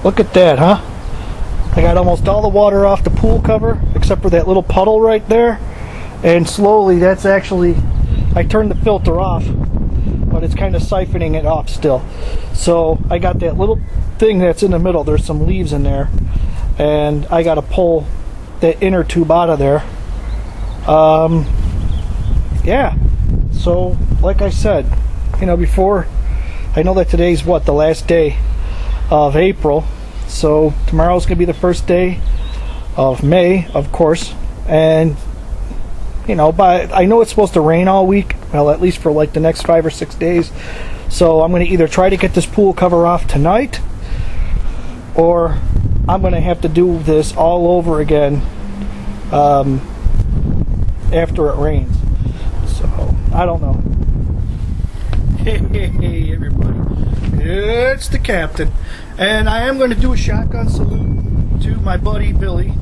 Look at that, huh? I got almost all the water off the pool cover except for that little puddle right there. And slowly, that's actually, I turned the filter off, but it's kind of siphoning it off still. So I got that little thing that's in the middle. There's some leaves in there, and I got to pull that inner tube out of there. Yeah. So, like I said, you know, before, I know that today's what, the last day of April. So tomorrow's gonna be the first day of May, of course, and you know, but I know it's supposed to rain all week, well, at least for like the next 5 or 6 days. So I'm gonna either try to get this pool cover off tonight, or I'm gonna have to do this all over again after it rains. So I don't know. Hey everybody, it's the captain, and I am going to do a shotgun salute to my buddy Billy,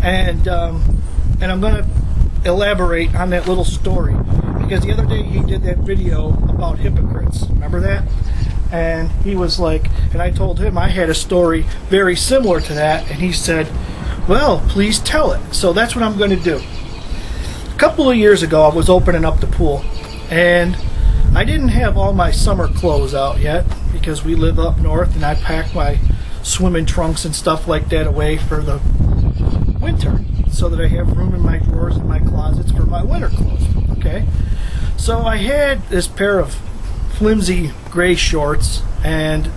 and I'm going to elaborate on that little story, because the other day he did that video about hypocrites, remember that? And he was like, and I told him I had a story very similar to that, and he said, well, please tell it. So that's what I'm going to do. A couple of years ago I was opening up the pool, and I didn't have all my summer clothes out yet because we live up north, and I packed my swimming trunks and stuff like that away for the winter so that I have room in my drawers and my closets for my winter clothes. Okay, so I had this pair of flimsy gray shorts, and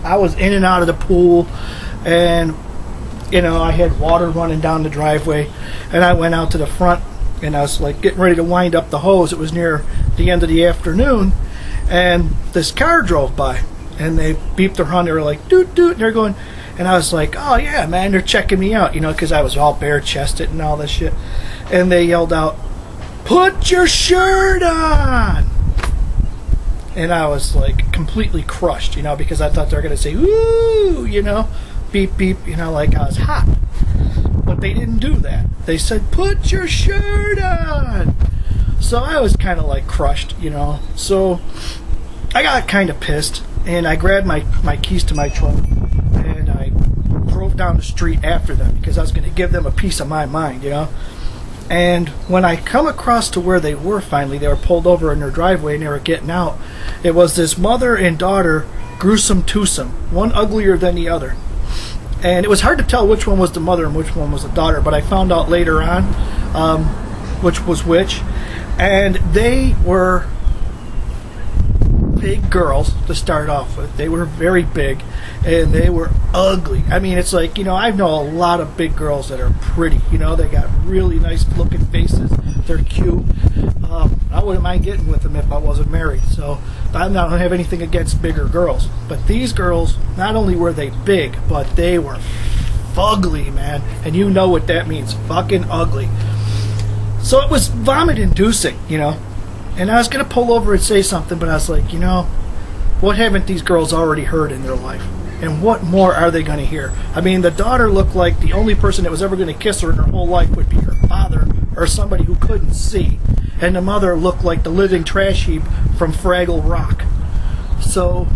I was in and out of the pool, and you know, I had water running down the driveway, and I went out to the front, and I was like getting ready to wind up the hose. It was near the end of the afternoon, and this car drove by, and they beeped their horn. They were like doot doot, and they're going, and I was like, oh yeah, man, they're checking me out, you know, because I was all bare chested and all this shit. And they yelled out, put your shirt on. And I was like completely crushed, you know, because I thought they were gonna say ooh, you know, beep beep, you know, like I was hot. But they didn't do that. They said, put your shirt on. So I was kind of like crushed, you know. So I got kind of pissed, and I grabbed my keys to my trunk, and I drove down the street after them because I was going to give them a piece of my mind, you know. And when I come across to where they were finally, they were pulled over in their driveway and they were getting out. It was this mother and daughter, gruesome twosome, one uglier than the other. And it was hard to tell which one was the mother and which one was the daughter, but I found out later on which was which. And they were big girls to start off with. They were very big, and they were ugly. I mean, it's like, you know, I know a lot of big girls that are pretty. You know, they got really nice looking faces. They're cute. I wouldn't mind getting with them if I wasn't married. So I don't have anything against bigger girls. But these girls, not only were they big, but they were fugly, man. And you know what that means. Fucking ugly. So it was vomit-inducing, you know. And I was going to pull over and say something, but I was like, you know, what haven't these girls already heard in their life? And what more are they going to hear? I mean, the daughter looked like the only person that was ever going to kiss her in her whole life would be her father or somebody who couldn't see. And the mother looked like the living trash heap from Fraggle Rock. So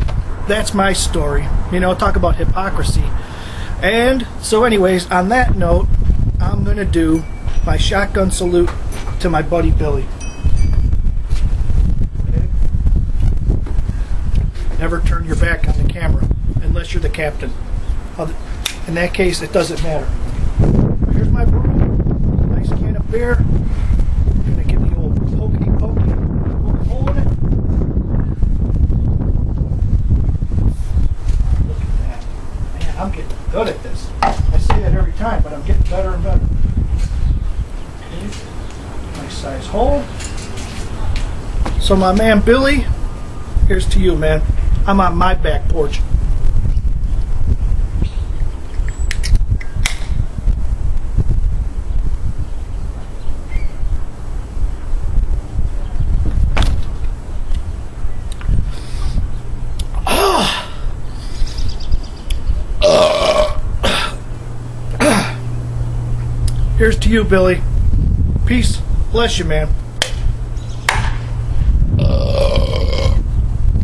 that's my story. You know, talk about hypocrisy. And so anyways, on that note, I'm going to do my shotgun salute to my buddy Billy. Okay. Never turn your back on the camera unless you're the captain. In that case, it doesn't matter. Here's my brew. Nice can of beer. I'm going to give the old pokey, poke hole in it. Look at that. Man, I'm getting good at this. I say that every time, but I'm getting better and better. Okay. Nice size hole. So my man Billy, here's to you, man. I'm on my back porch. Here's to you, Billy. Peace. Bless you, man.